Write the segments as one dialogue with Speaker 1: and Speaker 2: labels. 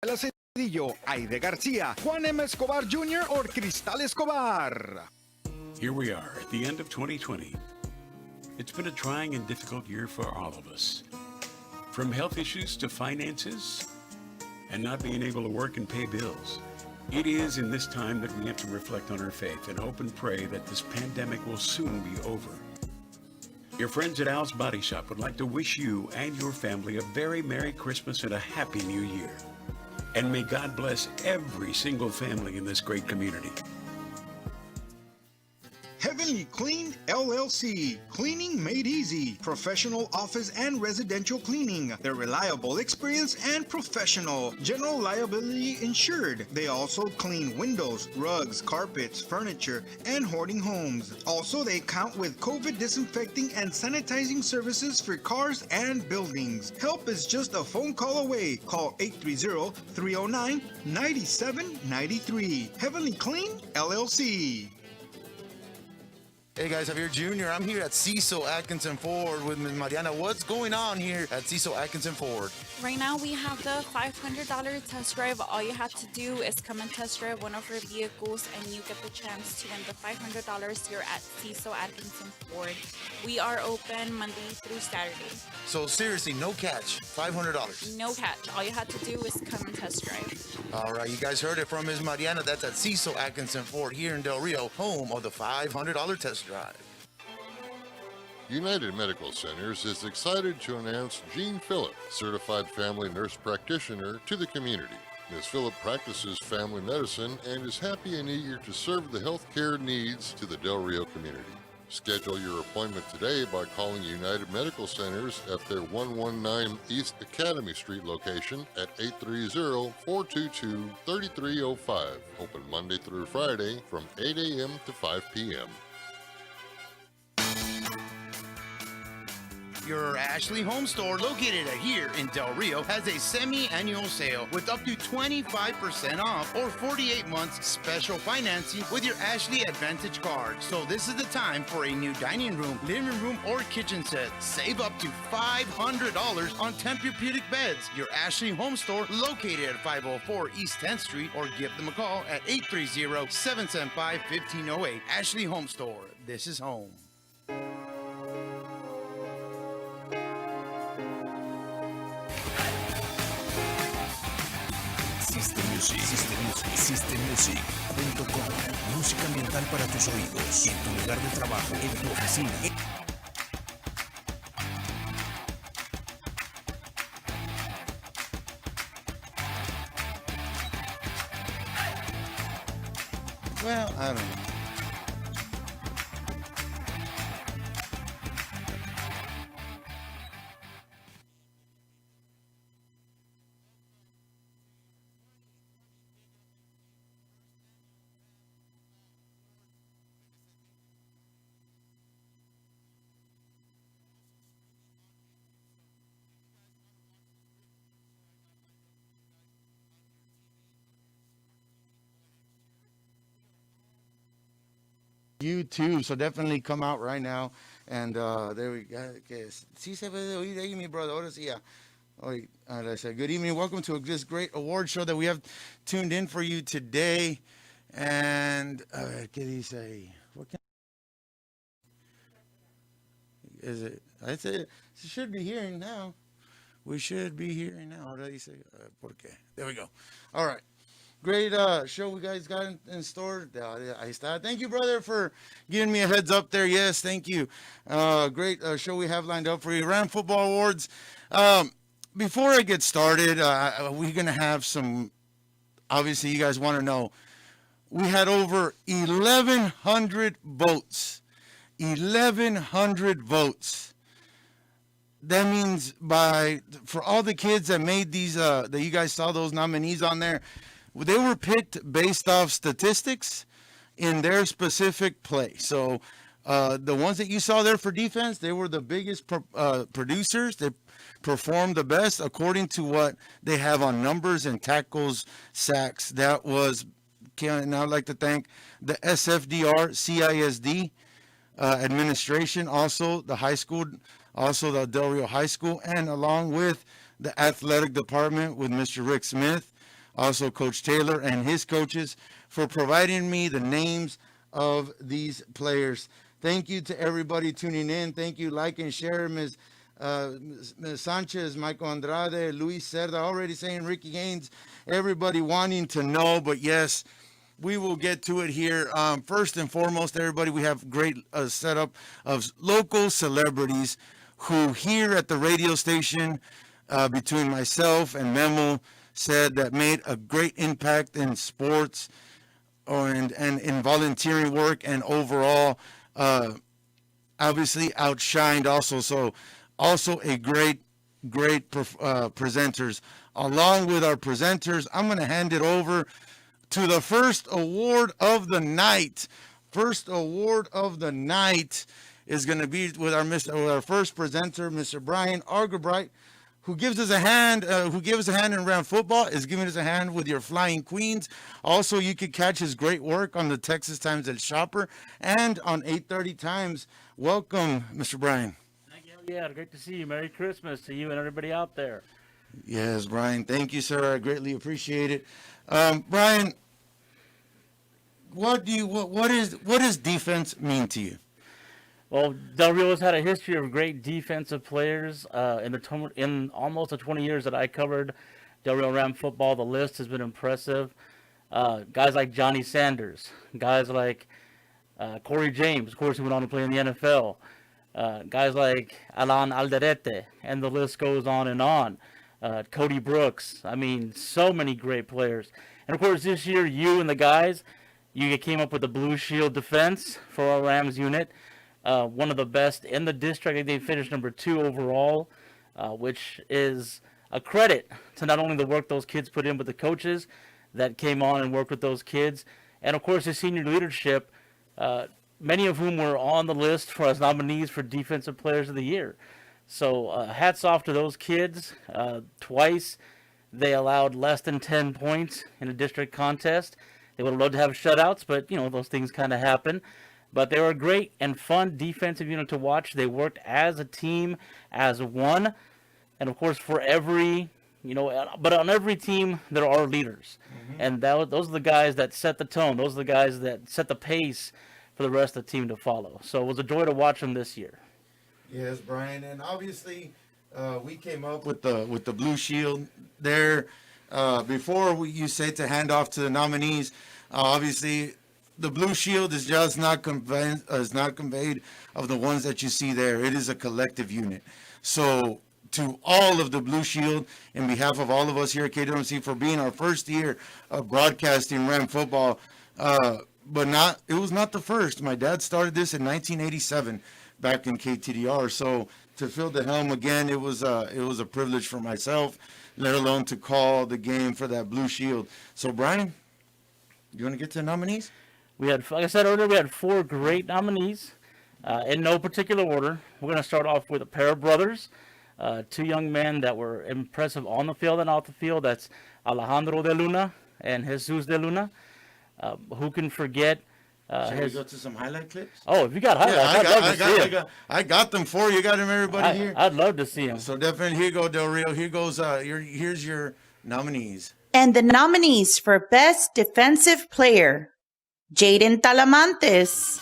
Speaker 1: Cedillo, Aide García, Juan M. Escobar Jr. or Cristal Escobar.
Speaker 2: Here we are at the end of 2020. It's been a trying and difficult year for all of us. From health issues to finances and not being able to work and pay bills. It is in this time that we have to reflect on our faith and hope and pray that this pandemic will soon be over. Your friends at Al's Body Shop would like to wish you and your family a very Merry Christmas and a Happy New Year. And may God bless every single family in this great community.
Speaker 3: Heavenly Clean LLC. Cleaning made easy. Professional office and residential cleaning. They're reliable, experienced, and professional. General liability insured. They also clean windows, rugs, carpets, furniture, and hoarding homes. Also, they count with COVID disinfecting and sanitizing services for cars and buildings. Help is just a phone call away. Call 830-309-9793. Heavenly Clean LLC.
Speaker 4: Hey guys, Javier Jr. I'm here at Cecil Atkinson Ford with Ms. Mariana. What's going on here at Cecil Atkinson Ford?
Speaker 5: Right now we have the $500 test drive. All you have to do is come and test drive one of our vehicles and you get the chance to win the $500 here at Cecil Atkinson Ford. We are open Monday through Saturday.
Speaker 4: So seriously, no catch, $500.
Speaker 5: No catch. All you have to do is come and test drive.
Speaker 4: All right, you guys heard it from Ms. Mariana. That's at Cecil Atkinson Ford here in Del Rio, home of the $500 test drive.
Speaker 6: United Medical Centers is excited to announce Jean Phillip, Certified Family Nurse Practitioner, to the community. Ms. Phillip practices family medicine and is happy and eager to serve the healthcare needs to the Del Rio community. Schedule your appointment today by calling United Medical Centers at their 119 East Academy Street location at 830-422-3305. Open Monday through Friday from 8 a.m. to 5 p.m.
Speaker 4: Your Ashley Home Store, located here in Del Rio, has a semi-annual sale with up to 25% off or 48 months special financing with your Ashley Advantage card. So this is the time for a new dining room, living room, or kitchen set. Save up to $500 on Tempur-Pedic beds. Your Ashley Home Store, located at 504 East 10th Street, or give them a call at 830-775-1508. Ashley Home Store. This is home.
Speaker 7: Systemmusic.com. Música ambiental para tus oídos, en tu lugar de trabajo, en tu oficina.
Speaker 4: Well, I don't know. You too, so definitely come out right now. And there we go. Sí se puede oír ahí, mi brother. Ahora sí, ya. I said, good evening. Welcome to this great award show that we have tuned in for you today. And, ¿qué dice ahí? What can is it? I said, it should be hearing now. We should be hearing now. Ahora dice, ¿por qué? There we go. All right. Great show we guys got in store. Ahí está. Thank you, brother, for giving me a heads up there. Yes, thank you. Great show we have lined up for you. Ram Football Awards. Before I get started, we're going to have some, obviously you guys want to know, we had over 1,100 votes. 1,100 votes. That means for all the kids that made these, that you guys saw those nominees on there, they were picked based off statistics in their specific play. So the ones that you saw there for defense, they were the biggest producers. They performed the best according to what they have on numbers and tackles, sacks. That was, and I'd like to thank the SFDR, CISD administration, also the high school, also the Del Rio High School, and along with the athletic department with Mr. Rick Smith. also Coach Taylor and his coaches for providing me the names of these players. Thank you to everybody tuning in. Thank you, like and share, Ms. Sanchez, Michael Andrade, Luis Cerda, already saying Ricky Haynes, everybody wanting to know, but yes, we will get to it here. First and foremost, everybody, we have great setup of local celebrities who here at the radio station, between myself and Memo, said that made a great impact in sports and in volunteering work and overall, obviously outshined also. So also a great presenters. Along with our presenters, I'm going to hand it over to the first award of the night. First award of the night is going to be with our first presenter, Mr. Brian Argerbright, who gives us a hand, in round football, is giving us a hand with your Flying Queens. Also, you could catch his great work on the Texas Times El Shopper and on 8:30 Times. Welcome, Mr. Brian.
Speaker 8: Thank you. Yeah, great to see you. Merry Christmas to you and everybody out there.
Speaker 4: Yes, Brian. Thank you, sir. I greatly appreciate it. Brian, what does defense mean to you?
Speaker 8: Well, Del Rio has had a history of great defensive players in almost the 20 years that I covered Del Rio Ram football. The list has been impressive. Guys like Johnny Sanders, guys like Corey James, of course, who went on to play in the NFL. Guys like Alan Alderete, and the list goes on and on. Cody Brooks. I mean, so many great players. And of course, this year, you and the guys, you came up with the Blue Shield defense for our Rams unit. One of the best in the district. I think they finished number 2 overall, which is a credit to not only the work those kids put in, but the coaches that came on and worked with those kids. And of course, the senior leadership, many of whom were on the list for as nominees for Defensive Players of the Year. So hats off to those kids. Twice they allowed less than 10 points in a district contest. They would have loved to have shutouts, but those things kind of happen. But they were a great and fun defensive unit to watch. They worked as a team, as one. And, of course, for every, but on every team, there are leaders. Mm-hmm. And those are the guys that set the tone. Those are the guys that set the pace for the rest of the team to follow. So it was a joy to watch them this year.
Speaker 4: Yes, Brian. And obviously, we came up with the Blue Shield there. Before you say to hand off to the nominees, obviously, the Blue Shield is just not conveyed of the ones that you see there. It is a collective unit. So to all of the Blue Shield, in behalf of all of us here at KWMC, for being our first year of broadcasting Ram football, but it was not the first. My dad started this in 1987 back in KTDR. So to fill the helm again, it was a privilege for myself, let alone to call the game for that Blue Shield. So Brian, you want to get to the nominees?
Speaker 8: We had, like I said earlier, we had 4 great nominees in no particular order. We're going to start off with a pair of brothers, 2 young men that were impressive on the field and off the field. That's Alejandro de Luna and Jesus de Luna. Who can forget?
Speaker 4: Shall we go to some highlight clips?
Speaker 8: Oh, if you got highlights,
Speaker 4: I got them for you. Got them, everybody here.
Speaker 8: I'd love to see them.
Speaker 4: So definitely, here you go, Del Rio. Here goes. Here's your nominees.
Speaker 9: And the nominees for Best Defensive Player: Jaden Talamantes,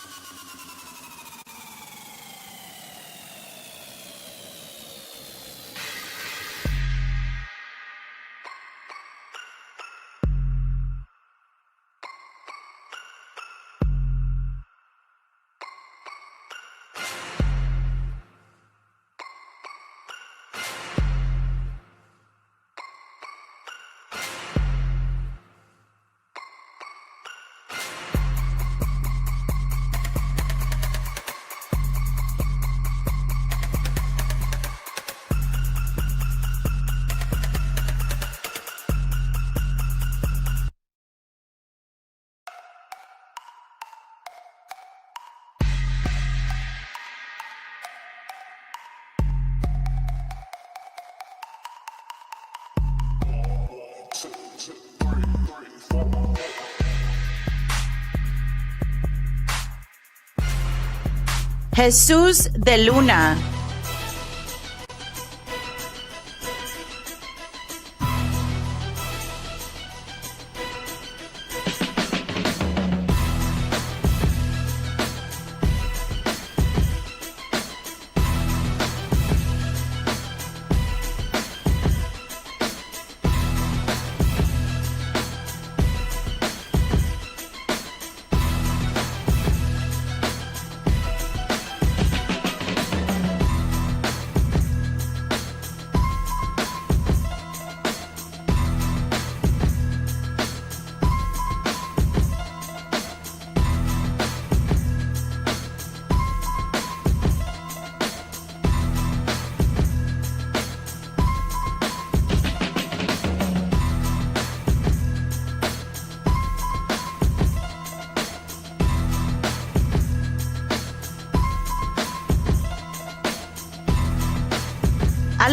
Speaker 9: Jesus de Luna,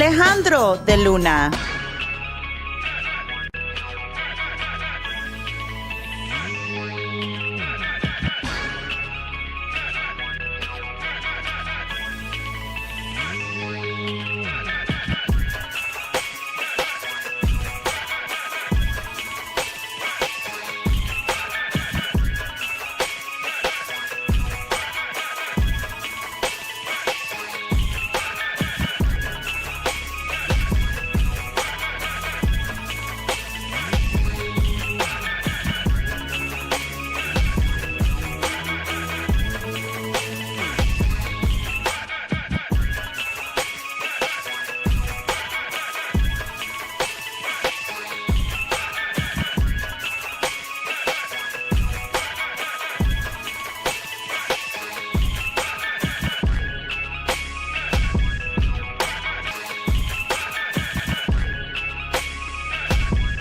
Speaker 9: Alejandro de Luna.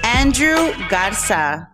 Speaker 9: Andrew Garza.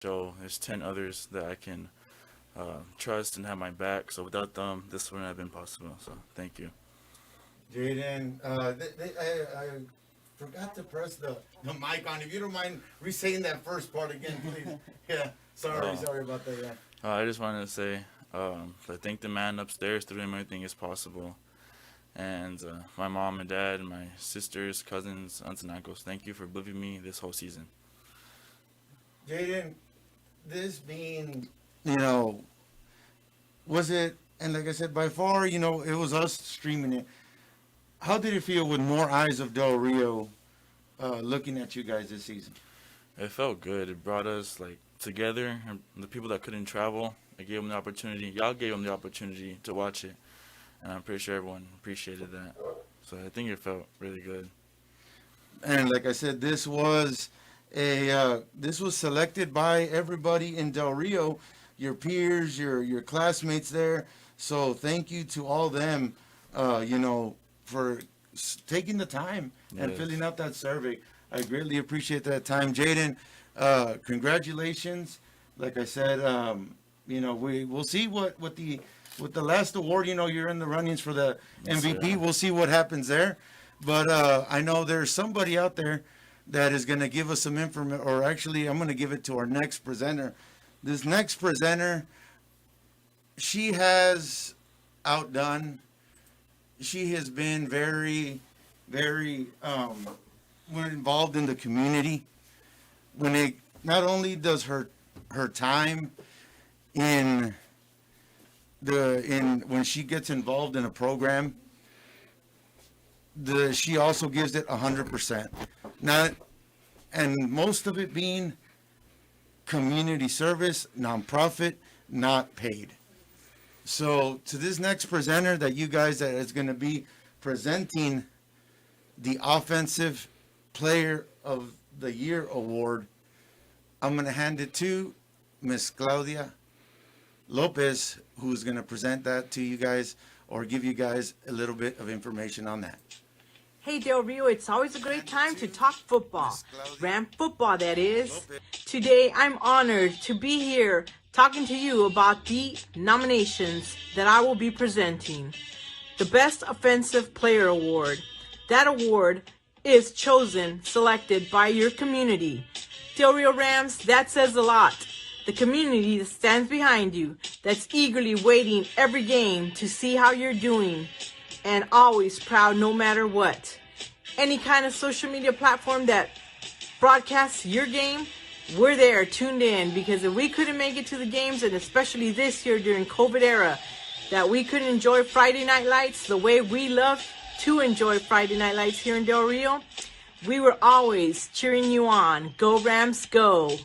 Speaker 10: So there's 10 others that I can trust and have my back. So without them, this wouldn't have been possible. So thank you.
Speaker 4: Jaden, I forgot to press the mic on. If you don't mind re-saying that first part again, please. Yeah, sorry about that. Yeah.
Speaker 10: I just wanted to say I thank the man upstairs through him everything is possible. And my mom and dad, and my sisters, cousins, aunts and uncles, thank you for believing me this whole season.
Speaker 4: Jaden, this being, was it, and like I said, by far, it was us streaming it. How did it feel with more eyes of Del Rio looking at you guys this season?
Speaker 10: It felt good. It brought us together. And the people that couldn't travel, I gave them the opportunity. Y'all gave them the opportunity to watch it, and I'm pretty sure everyone appreciated that. So I think it felt really good.
Speaker 4: And like I said, this was selected by everybody in Del Rio, your peers, your classmates there. So thank you to all them, for taking the time and filling out that survey. I greatly appreciate that time. Jaden, congratulations. like I said, we'll see what the last award. You're in the runnings for the MVP. We'll see what happens there. But I know there's somebody out there that is going to give us some information, or actually, I'm going to give it to our next presenter. This next presenter, she has outdone. She has been very, very involved in the community. Not only does her time when she gets involved in a program, she also gives it 100%. And most of it being community service, nonprofit, not paid. So to this next presenter that is going to be presenting the Offensive Player of the Year award, I'm going to hand it to Miss Claudia Lopez, who's going to present that to you guys or give you guys a little bit of information on that.
Speaker 11: Hey Del Rio, it's always a great time to talk football. Ram football, that is. Today I'm honored to be here talking to you about the nominations that I will be presenting. The Best Offensive Player Award. That award is selected by your community. Del Rio Rams, that says a lot. The community that stands behind you, that's eagerly waiting every game to see how you're doing, and always proud no matter what. Any kind of social media platform that broadcasts your game, we're there tuned in, because if we couldn't make it to the games, and especially this year during COVID era, that we couldn't enjoy Friday Night Lights the way we love to enjoy Friday Night Lights here in Del Rio, we were always cheering you on. Go Rams, go.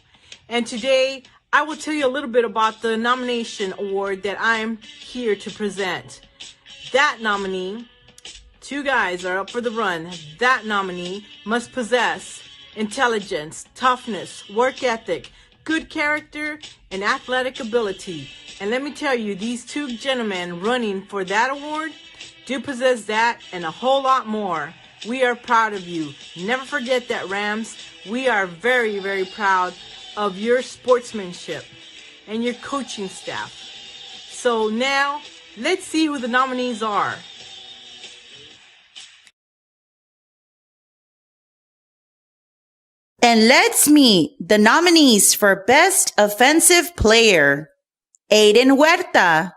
Speaker 11: And today, I will tell you a little bit about the nomination award that I'm here to present. That nominee, two guys are up for the run. That nominee must possess intelligence, toughness, work ethic, good character, and athletic ability. And let me tell you, these two gentlemen running for that award do possess that and a whole lot more. We are proud of you. Never forget that, Rams. We are very, very proud of your sportsmanship and your coaching staff. So now, let's see who the nominees are.
Speaker 9: And let's meet the nominees for Best Offensive Player. Aiden Huerta.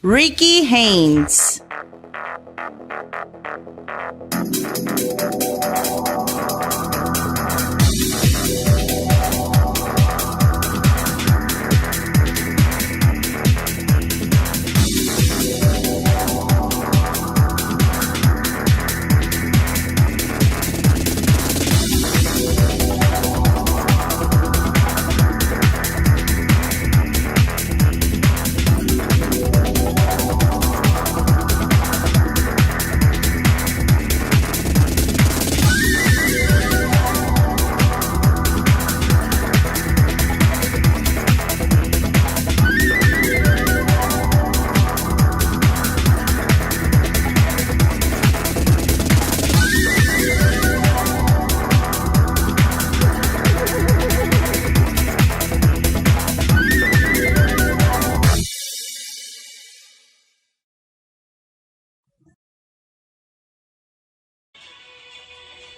Speaker 9: Ricky Haynes.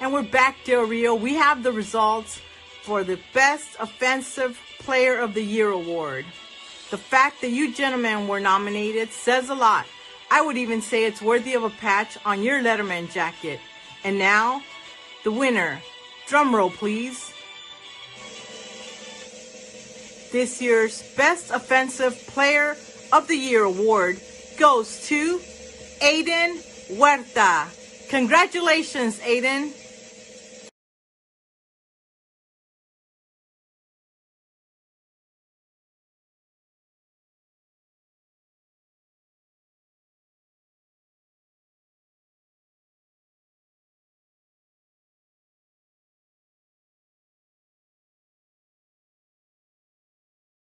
Speaker 11: And we're back, Del Rio. We have the results for the Best Offensive Player of the Year award. The fact that you gentlemen were nominated says a lot. I would even say it's worthy of a patch on your Letterman jacket. And now, the winner. Drum roll, please. This year's Best Offensive Player of the Year award goes to Aiden Huerta. Congratulations, Aiden.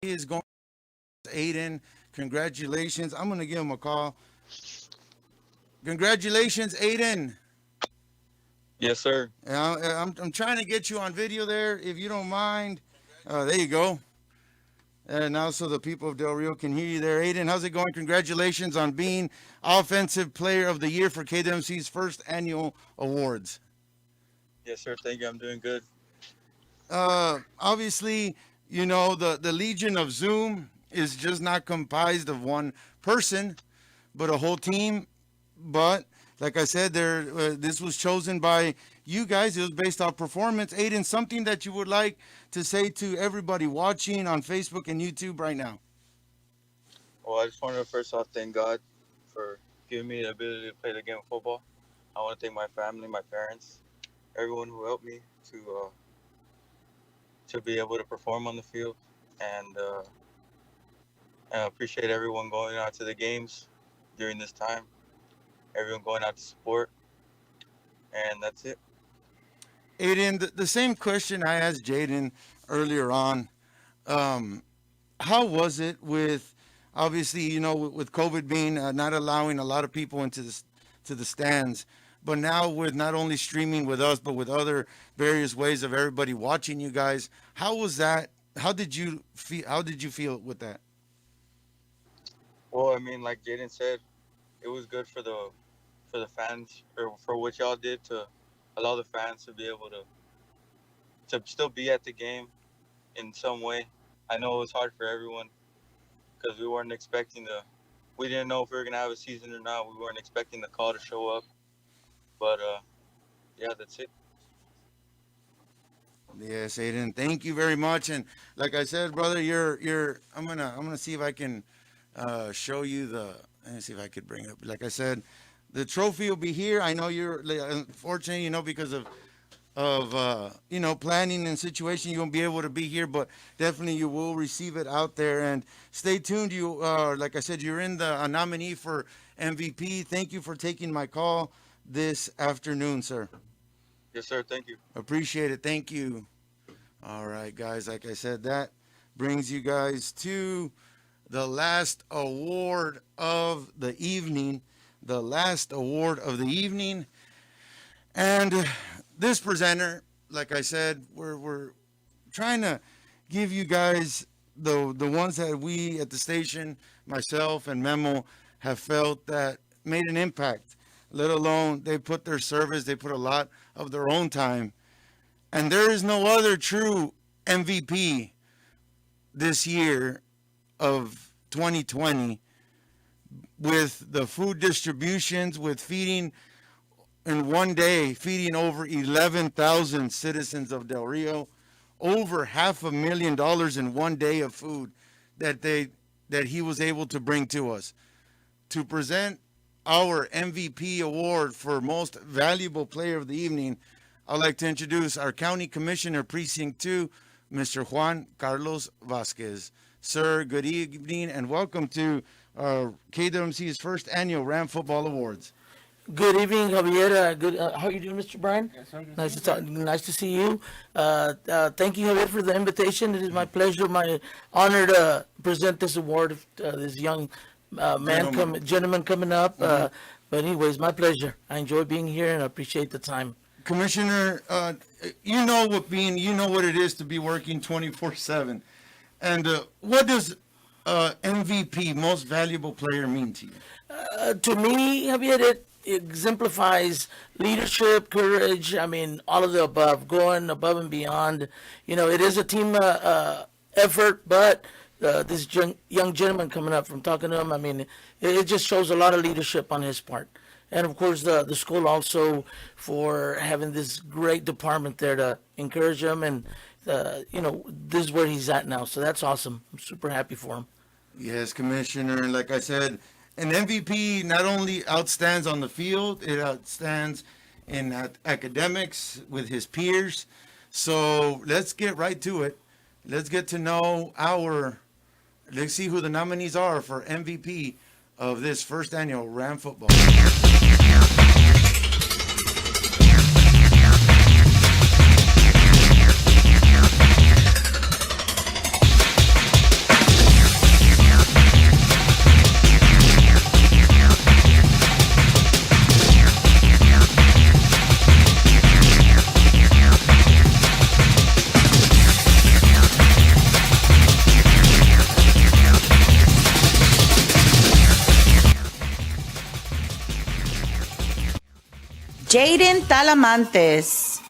Speaker 4: He is going to Aiden. Congratulations. I'm going to give him a call. Congratulations, Aiden.
Speaker 12: Yes, sir.
Speaker 4: I'm trying to get you on video there, if you don't mind. There you go. And now so the people of Del Rio can hear you there. Aiden, how's it going? Congratulations on being Offensive Player of the Year for KWMC's first annual awards.
Speaker 12: Yes, sir. Thank you. I'm doing good.
Speaker 4: Obviously, you know, the Legion of Zoom is just not comprised of one person, but a whole team. But like I said, this was chosen by you guys. It was based off performance. Aiden, something that you would like to say to everybody watching on Facebook and YouTube right now?
Speaker 12: Well, I just wanted to first off thank God for giving me the ability to play the game of football. I want to thank my family, my parents, everyone who helped me to be able to perform on the field, and I appreciate everyone going out to the games during this time, everyone going out to support, and that's it.
Speaker 4: Aiden, the same question I asked Jaden earlier on. How was it with, obviously, you know, with COVID being not allowing a lot of people into the stands, but now with not only streaming with us, but with other various ways of everybody watching you guys, how was that? How did you feel with that?
Speaker 12: Well, I mean, like Jaden said, it was good for the fans, or for what y'all did to allow the fans to be able to still be at the game in some way. I know it was hard for everyone because we didn't know if we were going to have a season or not. We weren't expecting the call to show up. But, yeah, that's it.
Speaker 4: Yes, Aiden, thank you very much. And like I said, brother, I'm gonna see if I can show you let me see if I could bring it up. Like I said, the trophy will be here. I know you're unfortunately, you know, because of you know, planning and situation, you won't be able to be here, but definitely you will receive it out there. And stay tuned. You like I said, you're in the nominee for MVP. Thank you for taking my call this afternoon, sir.
Speaker 12: Yes, sir. Thank you.
Speaker 4: Appreciate it. Thank you. All right, guys. Like I said, that brings you guys to the last award of the evening. The last award of the evening. And this presenter, like I said, we're trying to give you guys the ones that we at the station, myself and Memo, have felt that made an impact. Let alone they put their service, they put a lot of their own time. And there is no other true MVP this year of 2020 with the food distributions, with feeding in one day, feeding over 11,000 citizens of Del Rio, over $500,000 in one day of food that he was able to bring to us. To present our MVP award for most valuable player of the evening, I'd like to introduce our County Commissioner, Precinct 2, Mr. Juan Carlos Vasquez. Sir, good evening and welcome to KWMC's first annual Ram Football Awards.
Speaker 13: Good evening, Javier. Good. How are you doing, Mr. Brian?
Speaker 8: Yes, sir.
Speaker 13: Nice to talk. Nice to see you. Thank you, Javier, for the invitation. It is my pleasure, my honor to present this award to this young gentleman coming up. But anyways, my pleasure. I enjoy being here and I appreciate the time.
Speaker 4: Commissioner, you know what it is to be working 24/7, and what does MVP, most valuable player, mean to you?
Speaker 13: To me, Javier, it exemplifies leadership, courage. I mean, all of the above, going above and beyond. You know, it is a team effort, but this young gentleman coming up, from talking to him, I mean, it just shows a lot of leadership on his part. And of course, the school also for having this great department there to encourage him. And, this is where he's at now. So that's awesome. I'm super happy for him.
Speaker 4: Yes, Commissioner. And like I said, an MVP not only outstands on the field, it outstands in academics with his peers. So let's get right to it. Let's get to know let's see who the nominees are for MVP of this first annual Ram Football.
Speaker 9: Jaden Talamantes.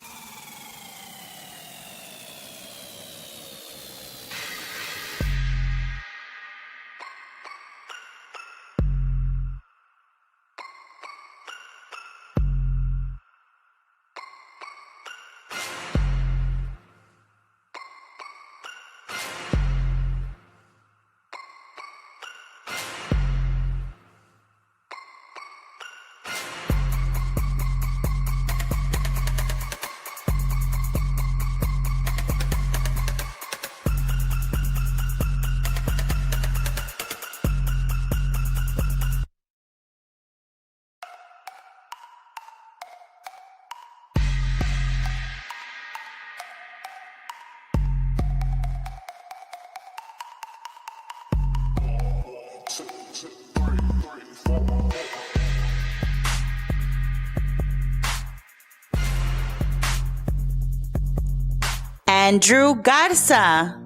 Speaker 9: Andrew Garza.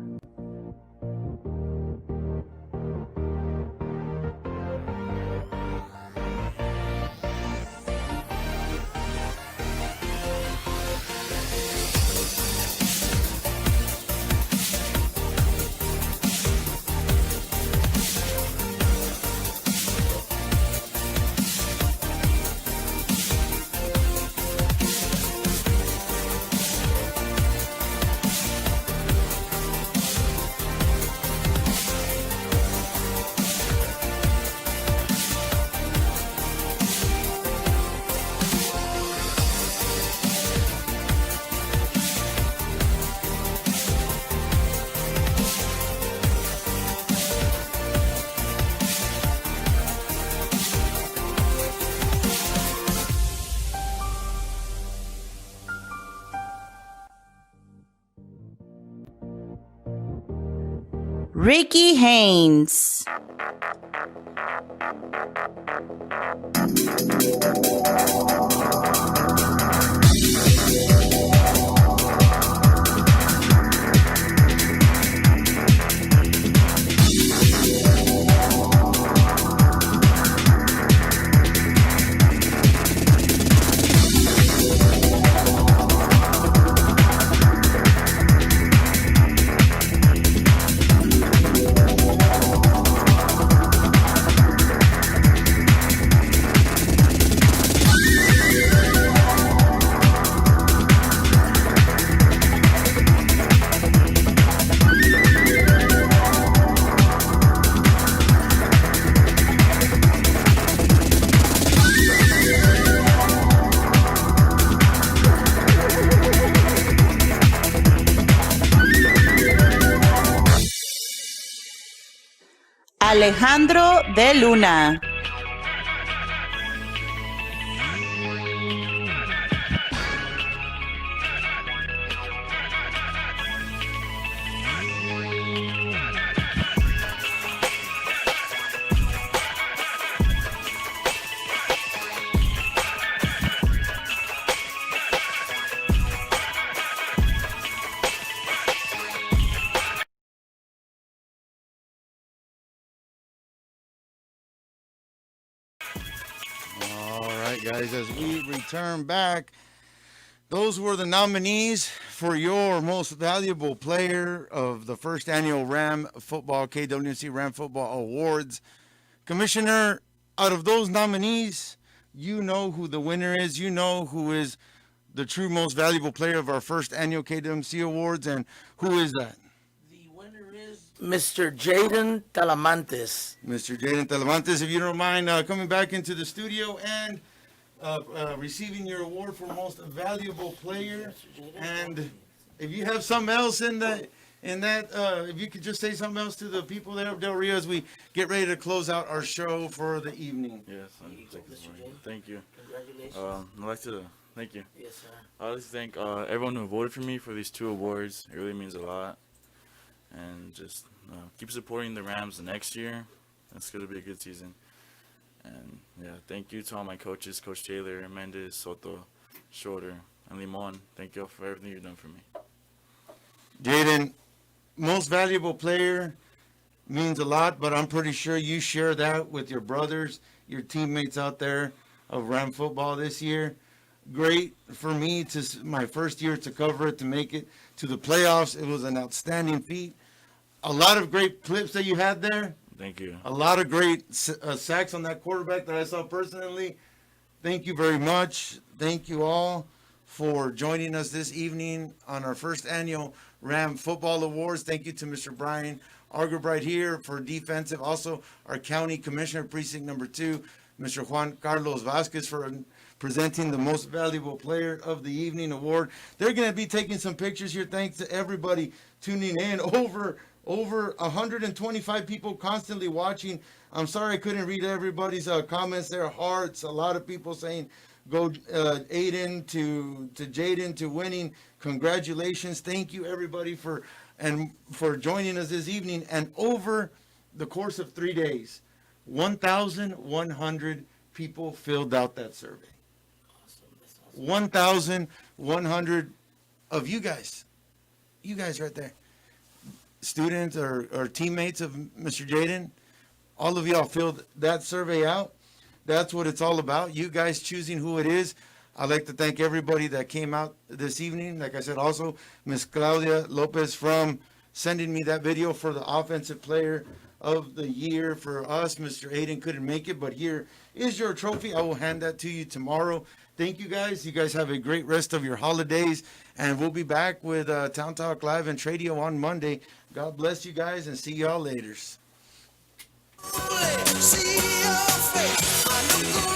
Speaker 9: Ricky Haynes. Alejandro de Luna.
Speaker 4: All right, guys, as we return back Those were the nominees for your most valuable player of the first annual KWMC Ram Football Awards. Commissioner, out of those nominees, you know who the winner is. You know who is the true most valuable player of our first annual KWMC Awards, and who is that?
Speaker 13: The winner is Mr. Jaden Talamantes.
Speaker 4: Mr. Jaden Talamantes, if you don't mind coming back into the studio and receiving your award for most valuable player. And if you have something else in that, if you could just say something else to the people there of Del Rio as we get ready to close out our show for the evening.
Speaker 10: Yes, thank you.
Speaker 13: Congratulations.
Speaker 10: I'd like to thank you.
Speaker 13: Yes, sir.
Speaker 10: I'd like to thank everyone who voted for me for these 2 awards. It really means a lot. And just keep supporting the Rams the next year. It's going to be a good season. And yeah, thank you to all my coaches, Coach Taylor, Mendez, Soto, Shorter, and Limon. Thank you all for everything you've done for me.
Speaker 4: Jaden, most valuable player means a lot, but I'm pretty sure you share that with your brothers, your teammates out there of Ram football this year. Great for me my first year to cover it, to make it to the playoffs. It was an outstanding feat. A lot of great clips that you had there.
Speaker 10: Thank you.
Speaker 4: A lot of great sacks on that quarterback that I saw personally. Thank you very much. Thank you all for joining us this evening on our first annual Ram Football Awards. Thank you to Mr. Brian Argerbright here for defensive. Also, our county commissioner, precinct number 2, Mr. Juan Carlos Vasquez, for presenting the most valuable player of the evening award. They're going to be taking some pictures here. Thanks to everybody tuning in. Over 125 people constantly watching. I'm sorry I couldn't read everybody's comments there. Hearts. A lot of people saying go Aiden to Jaden to winning. Congratulations. Thank you everybody for joining us this evening. And over the course of 3 days, 1,100 people filled out that survey. 1,100 of you guys right there, students or teammates of Mr. Jaden, all of y'all filled that survey out. That's what it's all about, you guys choosing who it is. I'd like to thank everybody that came out this evening. Like I said, also Miss Claudia Lopez from sending me that video for the offensive player of the year for us. Mr. Aiden couldn't make it, but here is your trophy. I will hand that to you tomorrow. Thank you guys. You guys have a great rest of your holidays, and we'll be back with Town Talk Live and Tradio on Monday. God bless you guys, and see y'all later.